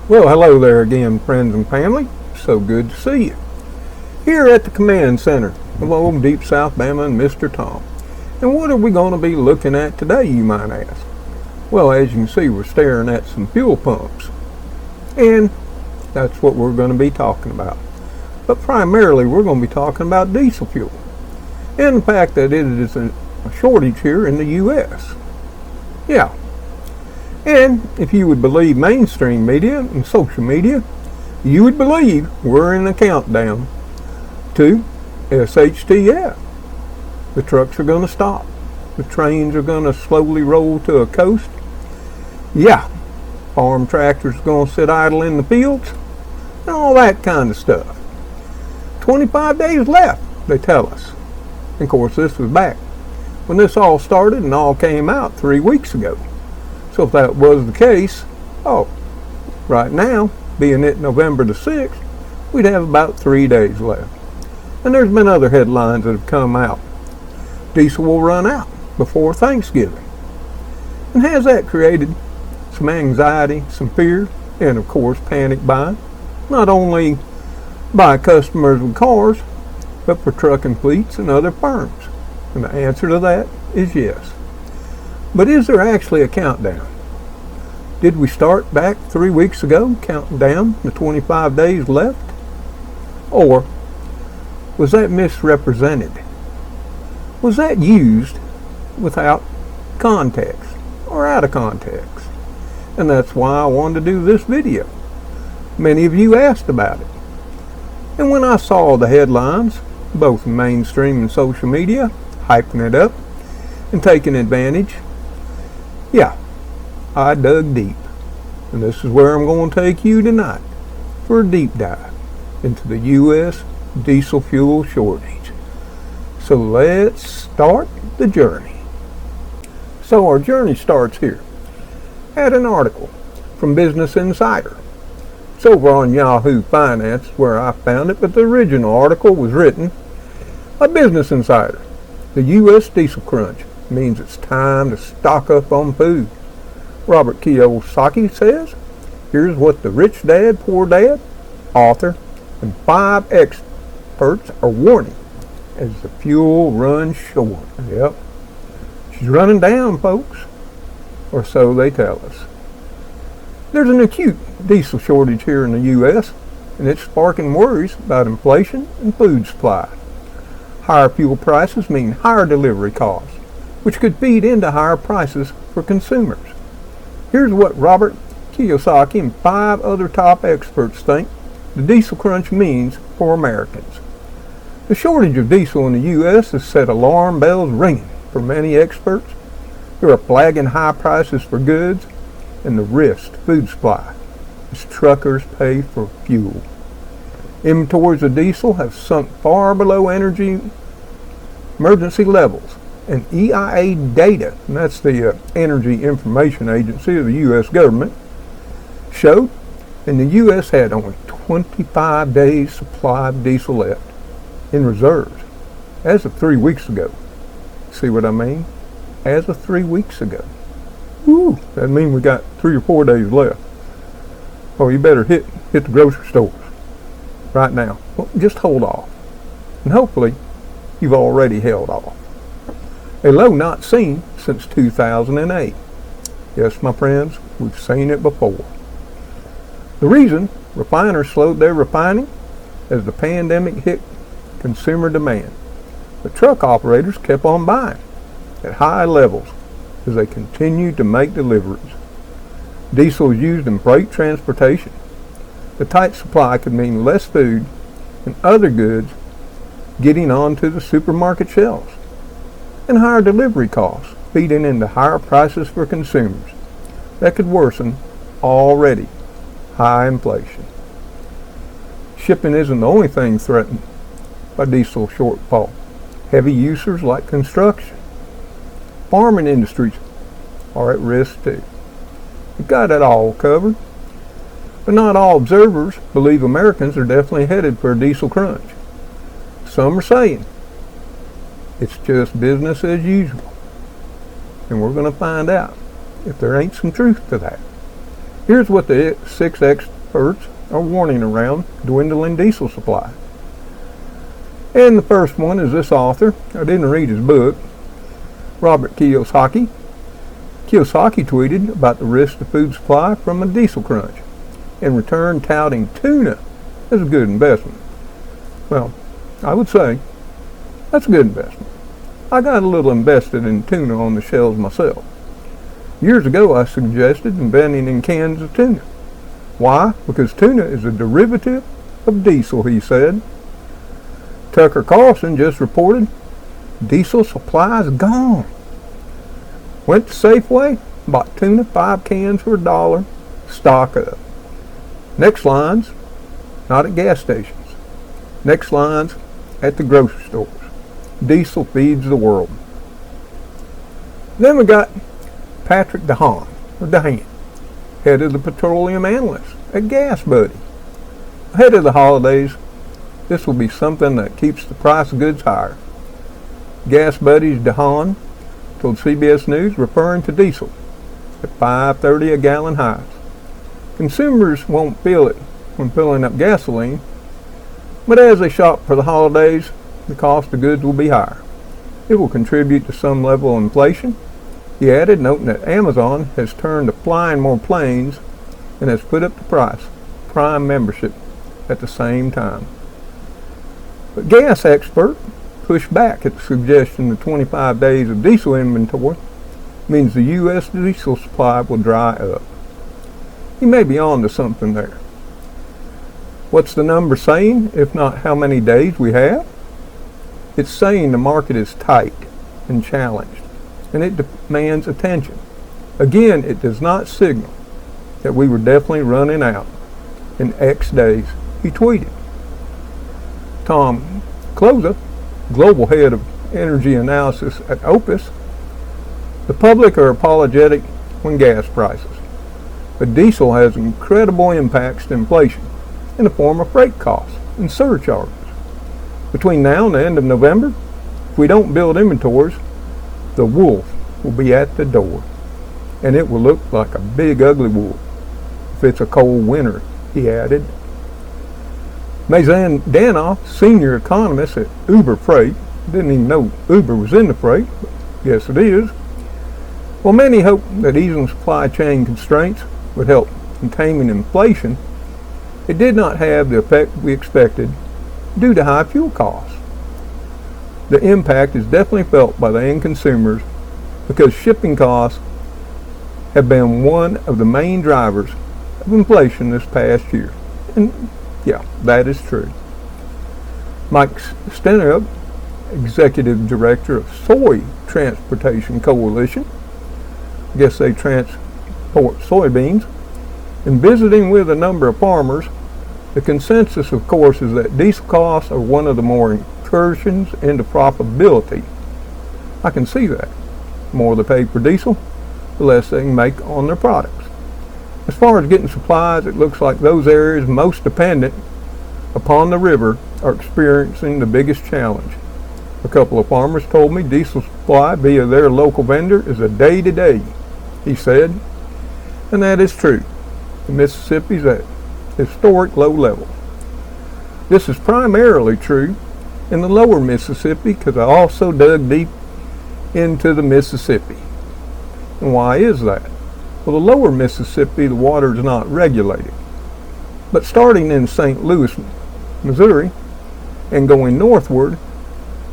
Well, hello there again, friends and family. So good to see you. Here at the Command Center of old Deep South Bama and Mr. Tom. And what are we going to be looking at today, you might ask? Well, as you can see, we're staring at some fuel pumps. And that's what we're going to be talking about. But primarily, we're going to be talking about diesel fuel. And the fact that it is a shortage here in the U.S. Yeah. And if you would believe mainstream media and social media, you would believe we're in a countdown to SHTF. The trucks are going to stop. The trains are going to slowly roll to a coast. Yeah, farm tractors are going to sit idle in the fields and all that kind of stuff. 25 days left, they tell us. And of course, this was back when this all started and all came out 3 weeks ago. So if that was the case, right now, being it November the 6th, we'd have about 3 days left. And there's been other headlines that have come out. Diesel will run out before Thanksgiving. And has that created some anxiety, some fear, and of course panic buying, not only by customers with cars, but for trucking fleets and other firms? And the answer to that is yes. But is there actually a countdown? Did we start back 3 weeks ago counting down the 25 days left? Or was that misrepresented? Was that used without context or out of context? And that's why I wanted to do this video. Many of you asked about it. And when I saw the headlines, both in mainstream and social media, hyping it up and taking advantage, yeah, I dug deep. And this is where I'm going to take you tonight for a deep dive into the U.S. diesel fuel shortage. So let's start the journey. So our journey starts here at an article from Business Insider. It's over on Yahoo Finance where I found it, but the original article was written by Business Insider. The U.S. diesel crunch means it's time to stock up on food. Robert Kiyosaki says, here's what the Rich Dad, Poor Dad, author, and 5 experts are warning as the fuel runs short. Yep, she's running down, folks, or so they tell us. There's an acute diesel shortage here in the U.S., and it's sparking worries about inflation and food supply. Higher fuel prices mean higher delivery costs, which could feed into higher prices for consumers. Here's what Robert Kiyosaki and 5 other top experts think the diesel crunch means for Americans. The shortage of diesel in the U.S. has set alarm bells ringing for many experts who are flagging high prices for goods and the risk to food supply as truckers pay for fuel. Inventories of diesel have sunk far below energy emergency levels, and EIA data, and that's the Energy Information Agency of the U.S. government, showed and the U.S. had only 25 days supply of diesel left in reserves as of 3 weeks ago. See what I mean? As of 3 weeks ago. Woo, that means we got 3 or 4 days left. Oh, you better hit the grocery stores right now. Well, just hold off. And hopefully you've already held off. A low not seen since 2008. Yes, my friends, we've seen it before. The reason refiners slowed their refining as the pandemic hit consumer demand. But truck operators kept on buying at high levels as they continued to make deliveries. Diesel is used in freight transportation. The tight supply could mean less food and other goods getting onto the supermarket shelves, and higher delivery costs feeding into higher prices for consumers. That could worsen already high inflation. Shipping isn't the only thing threatened by diesel shortfall. Heavy users like construction, farming industries are at risk too. We've got it all covered, but not all observers believe Americans are definitely headed for a diesel crunch. Some are saying it's just business as usual, and we're going to find out if there ain't some truth to that. Here's what the 6 experts are warning around dwindling diesel supply. And the first one is this author. I didn't read his book, Robert Kiyosaki. Kiyosaki tweeted about the risk to food supply from a diesel crunch, in return touting tuna as a good investment. Well, I would say that's a good investment. I got a little invested in tuna on the shelves myself. Years ago, I suggested investing in cans of tuna. Why? Because tuna is a derivative of diesel, he said. Tucker Carlson just reported diesel supply is gone. Went to Safeway, bought tuna, 5 cans for $1, stock up. Next lines, not at gas stations. Next lines at the grocery stores. Diesel feeds the world. Then we got Patrick DeHaan, head of the petroleum analysts at GasBuddy. Ahead of the holidays, this will be something that keeps the price of goods higher. GasBuddy's DeHaan told CBS News, referring to diesel at $5.30 a gallon highs. Consumers won't feel it when filling up gasoline, but as they shop for the holidays, the cost of goods will be higher. It will contribute to some level of inflation. He added, noting that Amazon has turned to flying more planes and has put up the price of Prime membership at the same time. But gas expert pushed back at the suggestion that 25 days of diesel inventory means the U.S. diesel supply will dry up. He may be on to something there. What's the number saying, if not how many days we have? It's saying the market is tight and challenged, and it demands attention. Again, it does not signal that we were definitely running out in X days, he tweeted. Tom Kloza, global head of energy analysis at Opus, the public are apologetic when gas prices, but diesel has incredible impacts to inflation in the form of freight costs and surcharges. Between now and the end of November, if we don't build inventories, the wolf will be at the door, and it will look like a big ugly wolf if it's a cold winter, he added. Mazen Danoff, senior economist at Uber Freight, didn't even know Uber was in the freight, but yes it is. While many hope that easing supply chain constraints would help in taming inflation, it did not have the effect we expected due to high fuel costs. The impact is definitely felt by the end consumers because shipping costs have been one of the main drivers of inflation this past year. And yeah, that is true. Mike Stenup, executive director of Soy Transportation Coalition, I guess they transport soybeans, in visiting with a number of farmers, the consensus, of course, is that diesel costs are one of the more incursions into profitability. I can see that. The more they pay for diesel, the less they can make on their products. As far as getting supplies, it looks like those areas most dependent upon the river are experiencing the biggest challenge. A couple of farmers told me diesel supply via their local vendor is a day-to-day, he said. And that is true. The Mississippi's at historic low level. This is primarily true in the lower Mississippi because I also dug deep into the Mississippi. And why is that? Well, the lower Mississippi, the water is not regulated. But starting in St. Louis, Missouri, and going northward,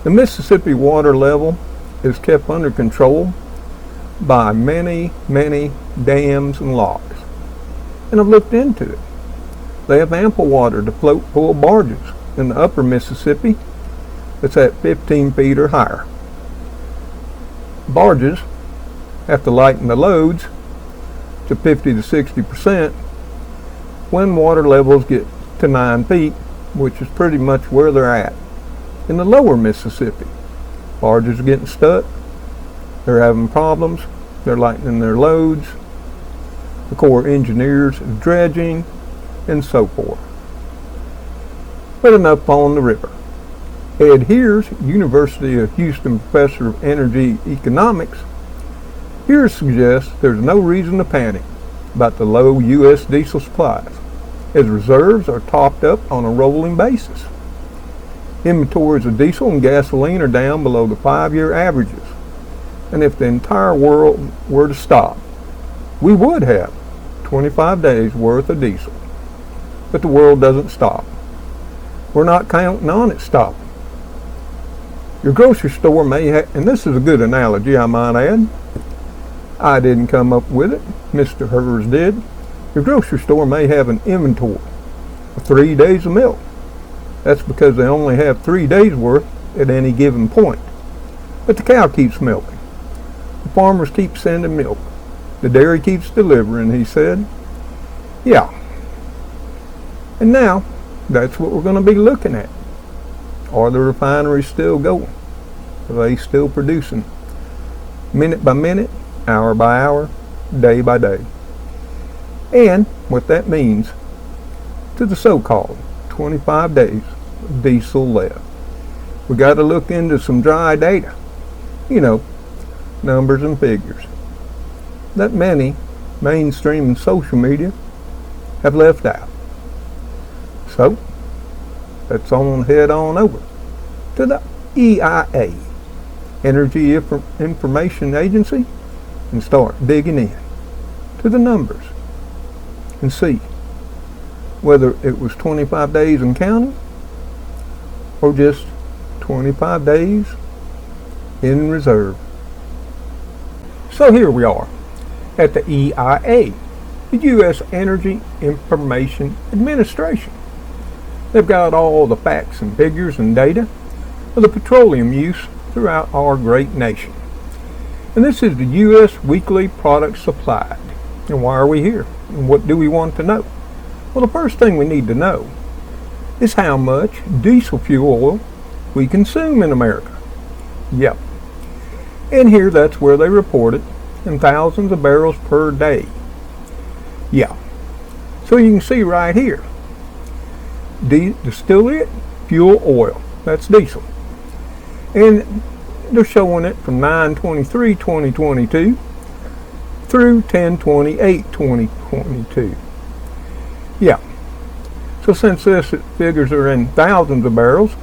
the Mississippi water level is kept under control by many, many dams and locks. And I've looked into it. They have ample water to float full barges in the upper Mississippi that's at 15 feet or higher. Barges have to lighten the loads to 50 to 60% when water levels get to 9 feet, which is pretty much where they're at. In the lower Mississippi, barges are getting stuck, they're having problems, they're lightening their loads, the Corps engineers is dredging, and so forth. But enough on the river. Ed Hears, University of Houston professor of energy economics, Hears suggests there's no reason to panic about the low U.S. diesel supplies as reserves are topped up on a rolling basis. Inventories of diesel and gasoline are down below the 5-year averages. And if the entire world were to stop, we would have 25 days worth of diesel. But the world doesn't stop. We're not counting on it stopping. Your grocery store may have, and this is a good analogy I might add. I didn't come up with it, Mr. Hers did. Your grocery store may have an inventory of 3 days of milk. That's because they only have 3 days worth at any given point. But the cow keeps milking. The farmers keep sending milk. The dairy keeps delivering, he said. Yeah. And now, that's what we're going to be looking at. Are the refineries still going? Are they still producing? Minute by minute, hour by hour, day by day. And what that means to the so-called 25 days of diesel left. We got to look into some dry data. You know, numbers and figures. That many mainstream and social media have left out. So, let's head on over to the EIA, Energy Information Agency, and start digging in to the numbers and see whether it was 25 days and counting or just 25 days in reserve. So here we are at the EIA, the U.S. Energy Information Administration. They've got all the facts and figures and data of the petroleum use throughout our great nation. And this is the U.S. weekly product supplied. And why are we here? And what do we want to know? Well, the first thing we need to know is how much diesel fuel oil we consume in America. Yep. And here that's where they report it in thousands of barrels per day. Yeah. So you can see right here, distillate fuel oil, that's diesel. And they're showing it from 9/23/2022 through 10/28/2022. Yeah. So since this figures are in thousands of barrels,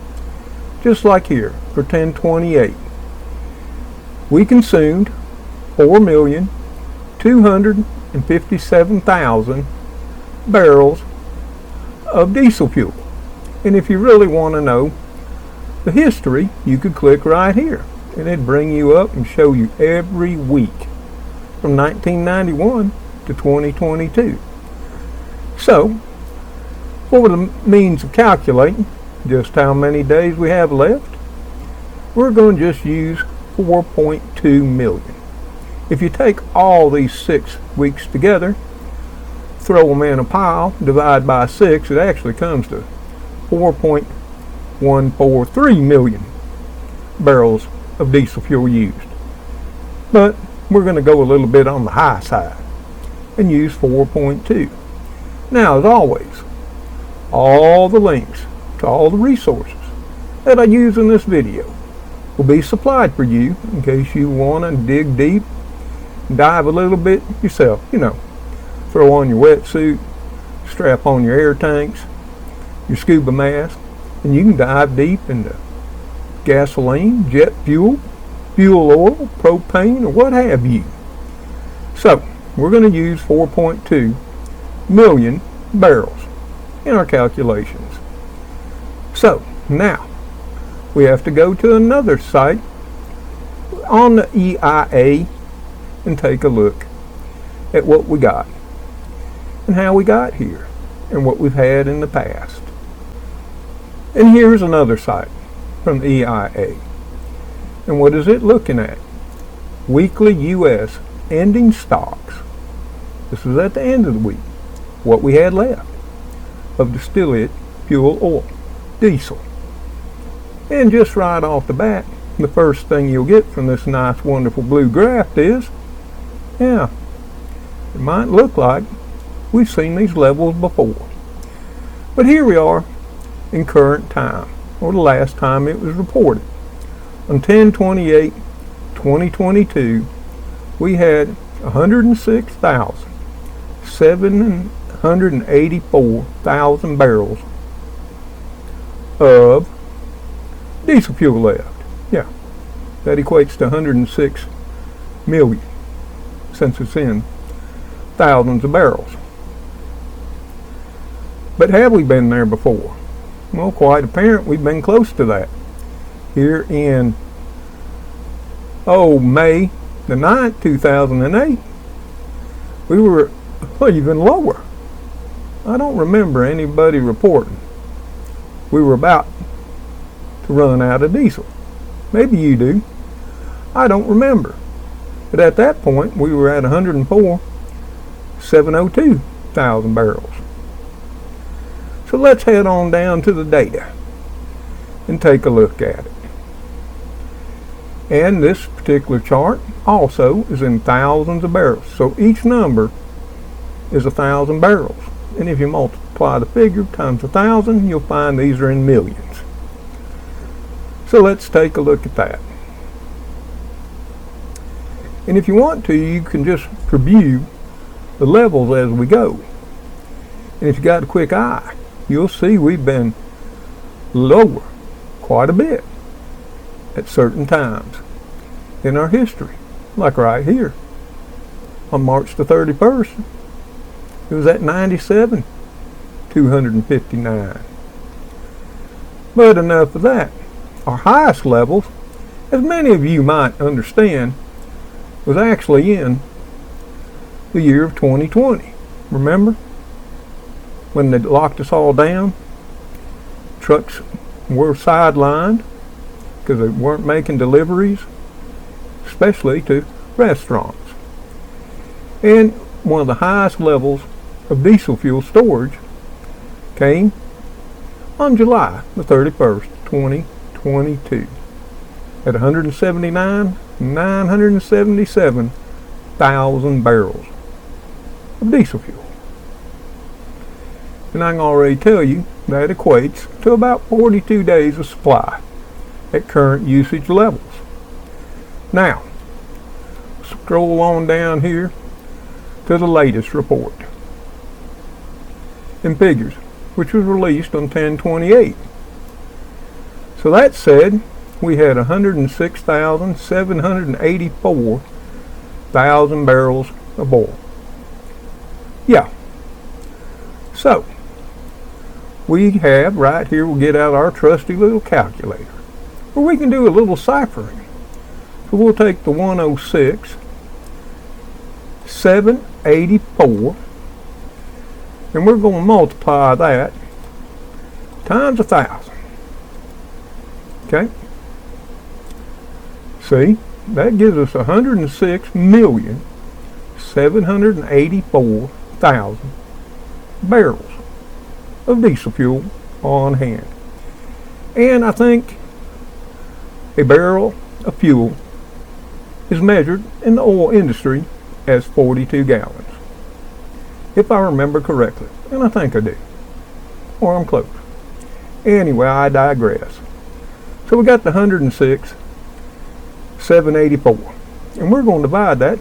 just like here for 10/28, we consumed 4,257,000 barrels of diesel fuel. And if you really want to know the history, you could click right here and it'd bring you up and show you every week from 1991 to 2022. So, for the means of calculating just how many days we have left, we're going to just use 4.2 million. If you take all these 6 weeks together, throw them in a pile, divide by 6, it actually comes to 4.143 million barrels of diesel fuel used. But we're going to go a little bit on the high side and use 4.2. Now, as always, all the links to all the resources that I use in this video will be supplied for you in case you want to dig deep, dive a little bit yourself. You know, throw on your wetsuit, strap on your air tanks, your scuba mask, and you can dive deep into gasoline, jet fuel, fuel oil, propane, or what have you. So, we're going to use 4.2 million barrels in our calculations. So, now, we have to go to another site on the EIA and take a look at what we got and how we got here and what we've had in the past. And here's another site from the EIA. And what is it looking at? Weekly U.S. ending stocks. This was at the end of the week. What we had left of distillate fuel oil, diesel. And just right off the bat, the first thing you'll get from this nice, wonderful blue graph is, yeah, it might look like we've seen these levels before. But here we are in current time, or the last time it was reported. On 10/28/2022, we had 106,700 184,000 barrels of diesel fuel left. Yeah, that equates to 106 million, since it's in thousands of barrels. But have we been there before? Well, quite apparent we've been close to that. Here in May the 9th, 2008, we were even lower. I don't remember anybody reporting we were about to run out of diesel. Maybe you do. I don't remember. But at that point, we were at 104,702,000 barrels. So let's head on down to the data and take a look at it. And this particular chart also is in thousands of barrels. So each number is 1,000 barrels. And if you multiply the figure times 1,000, you'll find these are in millions. So let's take a look at that. And if you want to, you can just preview the levels as we go. And if you got a quick eye, you'll see we've been lower quite a bit at certain times in our history. Like right here on March the 31st, it was at 97,259. But enough of that. Our highest levels, as many of you might understand, was actually in the year of 2020. Remember? When they locked us all down, trucks were sidelined because they weren't making deliveries, especially to restaurants. And one of the highest levels of diesel fuel storage came on July the 31st, 2022 at 179,977,000 barrels of diesel fuel. And I can already tell you that equates to about 42 days of supply at current usage levels. Now, scroll on down here to the latest report in figures, which was released on 10/28. So that said, we had 106,784,000 barrels of oil. Yeah. So, we have right here, we'll get out our trusty little calculator, where we can do a little ciphering. So we'll take the 106,784, and we're going to multiply that times 1,000. Okay? See, that gives us 106,784,000 barrels of diesel fuel on hand. And I think a barrel of fuel is measured in the oil industry as 42 gallons. If I remember correctly, and I think I do, or I'm close. Anyway, I digress. So we got the 106,784, and we're going to divide that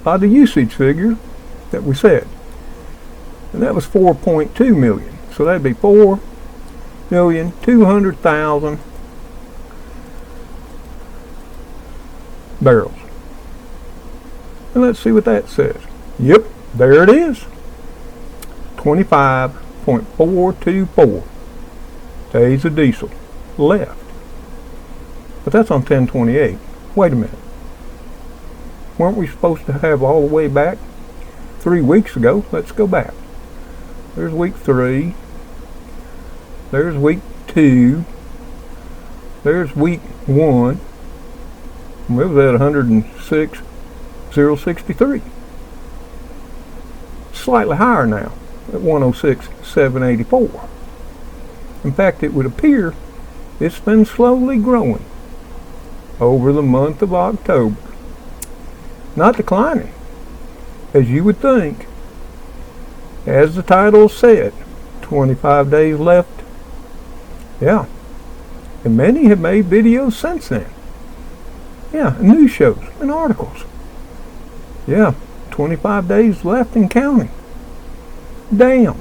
by the usage figure that we said, and that was 4.2 million. So that'd be 4,200,000 barrels. And let's see what that says. Yep, there it is. 25.424 days of diesel left. But that's on 10/28. Wait a minute. Weren't we supposed to have all the way back 3 weeks ago? Let's go back. There's week 3. There's week 2. There's week 1. And we was at 106,063. Slightly higher now at 106,784. In fact, it would appear it's been slowly growing over the month of October. Not declining, as you would think. As the title said, 25 days left. Yeah. And many have made videos since then. Yeah, and news shows and articles. Yeah, 25 days left and counting. down.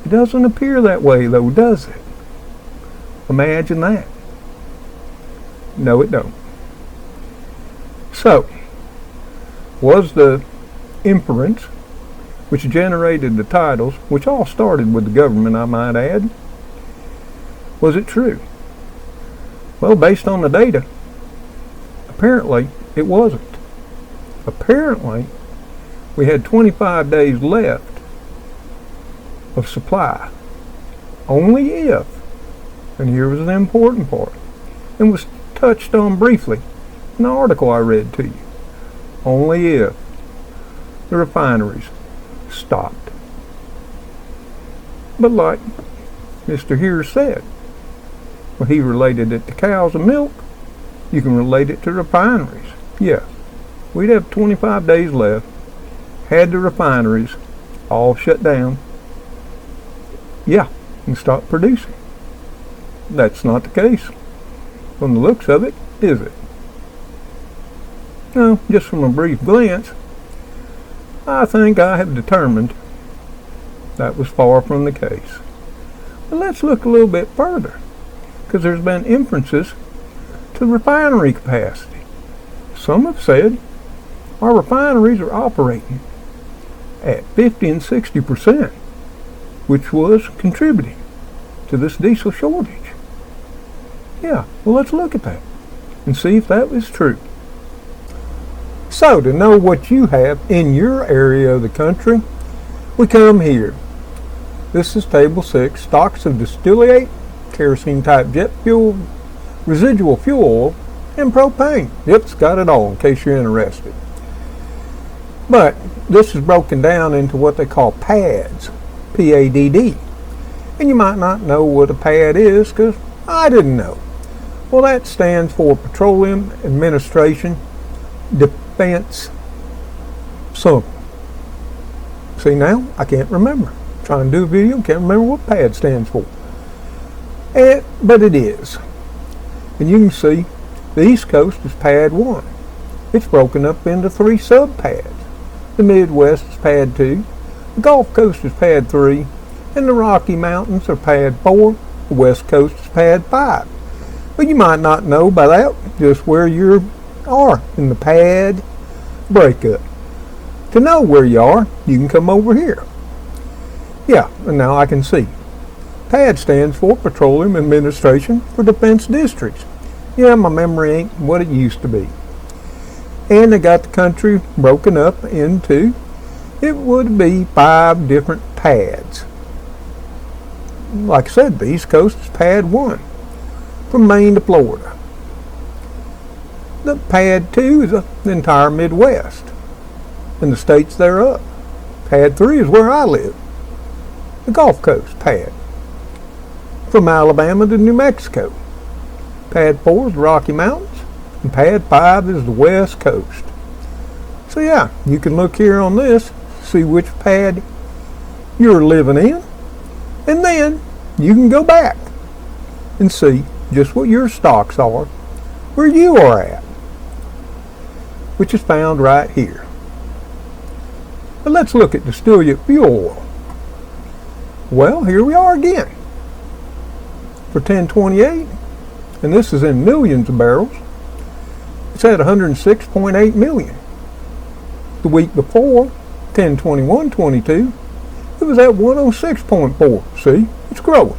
It doesn't appear that way though, does it? Imagine that. No, it don't. So, was the inference which generated the titles, which all started with the government, I might add, was it true? Well, based on the data, apparently it wasn't. Apparently, we had 25 days left of supply. Only if, and here was the important part, and was touched on briefly in the article I read to you, only if the refineries stopped. But like Mr. Here said, well, he related it to cows and milk. You can relate it to refineries. Yeah, we'd have 25 days left, had the refineries all shut down. Yeah, and stop producing. That's not the case from the looks of it, is it? No, just from a brief glance, I think I have determined that was far from the case. But let's look a little bit further, because there's been inferences to refinery capacity. Some have said our refineries are operating at 50 and 60%, which was contributing to this diesel shortage. Yeah, well, let's look at that and see if that is true. So, to know what you have in your area of the country, we come here. This is Table 6, stocks of distillate, kerosene-type jet fuel, residual fuel oil, and propane. Yep, it's got it all in case you're interested. But this is broken down into what they call PADDs, P-A-D-D. And you might not know what a PADD is, because I didn't know. Well, that stands for Petroleum Administration Defense something. See now, I can't remember. Trying to do a video, can't remember what PADD stands for. But it is. And you can see the East Coast is PADD 1. It's broken up into 3 sub-PADDs. The Midwest is PADD 2, the Gulf Coast is PADD 3, and the Rocky Mountains are PADD 4, the West Coast is PADD 5. But you might not know by that just where you are in the PADD breakup. To know where you are, you can come over here. Yeah, and now I can see. PADD stands for Petroleum Administration for Defense Districts. Yeah, my memory ain't what it used to be. And they got the country broken up into, it would be 5 different PADDs. Like I said, the East Coast is PADD 1, from Maine to Florida. The PADD 2 is the entire Midwest and the states thereof. PADD 3 is where I live, the Gulf Coast PADD, from Alabama to New Mexico. PADD 4 is the Rocky Mountains, and PADD 5 is the West Coast. So yeah, you can look here on this, see which PADD you're living in, and then you can go back and see just what your stocks are, where you are at, which is found right here. But let's look at distillate fuel oil. Well, here we are again. For 1028, and this is in millions of barrels, it's at 106.8 million. The week before, 1021-22, it was at 106.4. See, it's growing.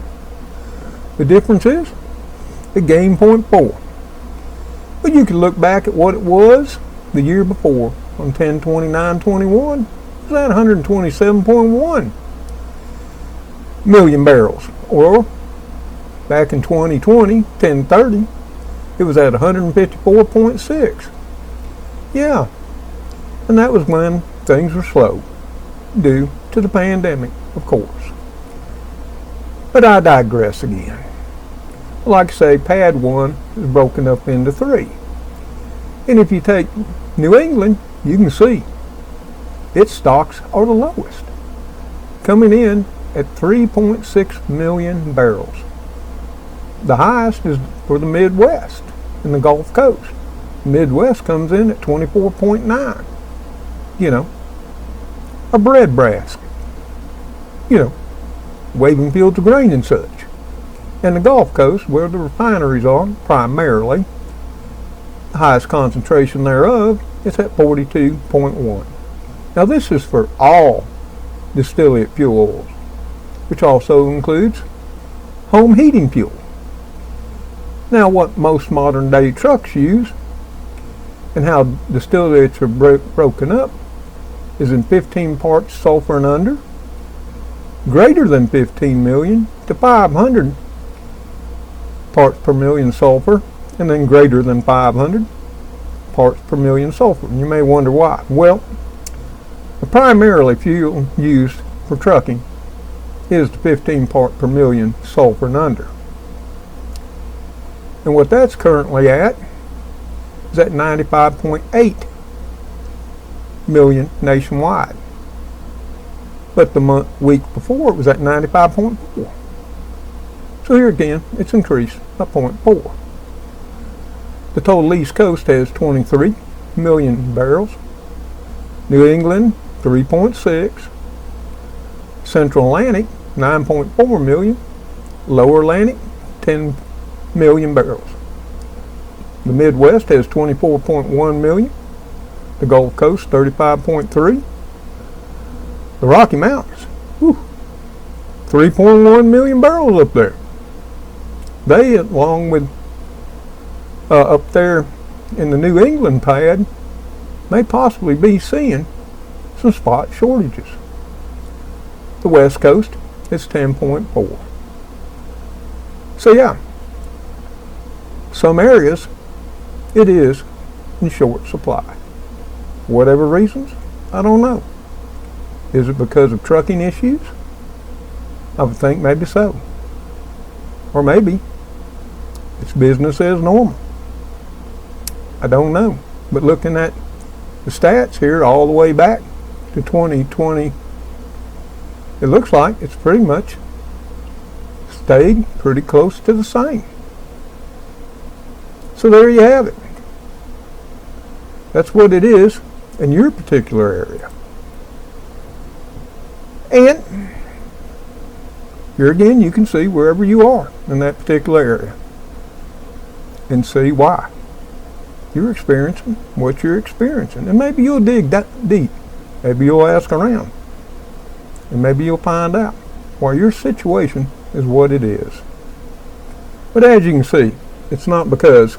The difference is it gained 0.4. But you can look back at what it was the year before on 1029-21. It was at 127.1 million barrels. Or back in 2020, 1030, it was at 154.6. Yeah, and that was when things were slow due to the pandemic, of course. But I digress again. Like I say, PADD 1 is broken up into 3. And if you take New England, you can see its stocks are the lowest, coming in at 3.6 million barrels. The highest is for the Midwest and the Gulf Coast. Midwest comes in at 24.9. You know, a bread basket. waving fields of grain and such. And the Gulf Coast, where the refineries are primarily, the highest concentration thereof is at 42.1. Now this is for all distillate fuel oils, which also includes home heating fuel. Now what most modern day trucks use and how distillates are broken up is in 15 parts sulfur and under, greater than 15 million to 500 parts per million sulfur, and then greater than 500 parts per million sulfur. And you may wonder why. Well, the primarily fuel used for trucking is the 15 part per million sulfur and under. And what that's currently at is at 95.8 million nationwide. But the week before it was at 95.4. So here again, it's increased by 0.4. The total East Coast has 23 million barrels. New England, 3.6. Central Atlantic, 9.4 million. Lower Atlantic, 10 million barrels. The Midwest has 24.1 million. The Gulf Coast, 35.3. The Rocky Mountains, 3.1 million barrels up there. They, along with up there in the New England pad, may possibly be seeing some spot shortages. The West Coast is 10.4. So yeah, some areas it is in short supply. Whatever reasons, I don't know. Is it because of trucking issues? I would think maybe so. Or maybe it's business as normal. I don't know. But looking at the stats here all the way back to 2020, it looks like it's pretty much stayed pretty close to the same. So there you have it. That's what it is in your particular area. And here again, you can see wherever you are in that particular area and see why you're experiencing what you're experiencing. And maybe you'll dig that deep. Maybe you'll ask around. And maybe you'll find out why your situation is what it is. But as you can see, it's not because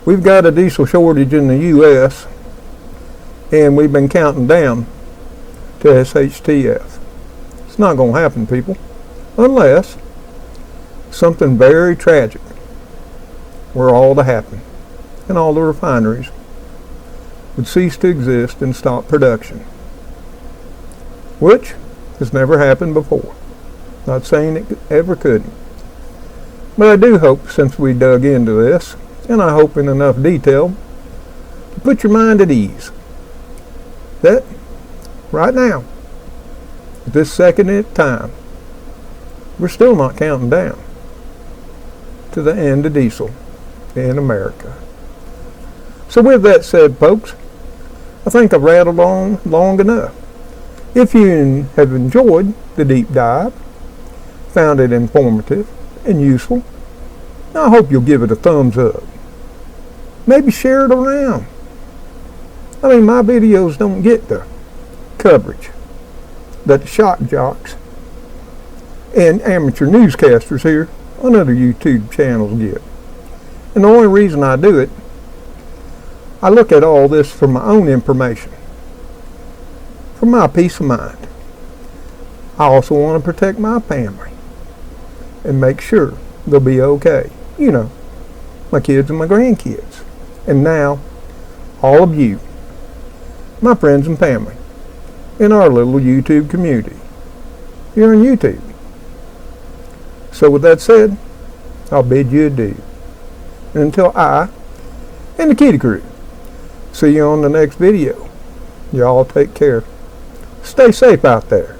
we've got a diesel shortage in the U.S. and we've been counting down to SHTF. It's not going to happen, people, unless something very tragic were all to happen and all the refineries would cease to exist and stop production, which has never happened before. Not saying it ever couldn't. But I do hope, since we dug into this, and I hope in enough detail, to put your mind at ease, that right now, at this second in time, we're still not counting down to the end of diesel in America. So with that said, folks, I think I've rattled on long enough. If you have enjoyed the deep dive, found it informative and useful, I hope you'll give it a thumbs up. Maybe share it around. I mean, my videos don't get the coverage that the shock jocks and amateur newscasters here on other YouTube channels get. And the only reason I do it, I look at all this for my own information, for my peace of mind. I also want to protect my family and make sure they'll be okay. You know, my kids and my grandkids. And now, all of you, my friends and family, in our little YouTube community here on YouTube. So with that said, I'll bid you adieu. And until I and the Kitty Crew see you on the next video, y'all take care. Stay safe out there.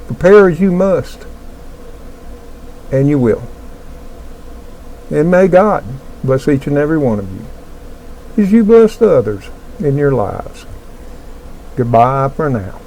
Prepare as you must. And you will. And may God bless each and every one of you as you bless the others in your lives. Goodbye for now.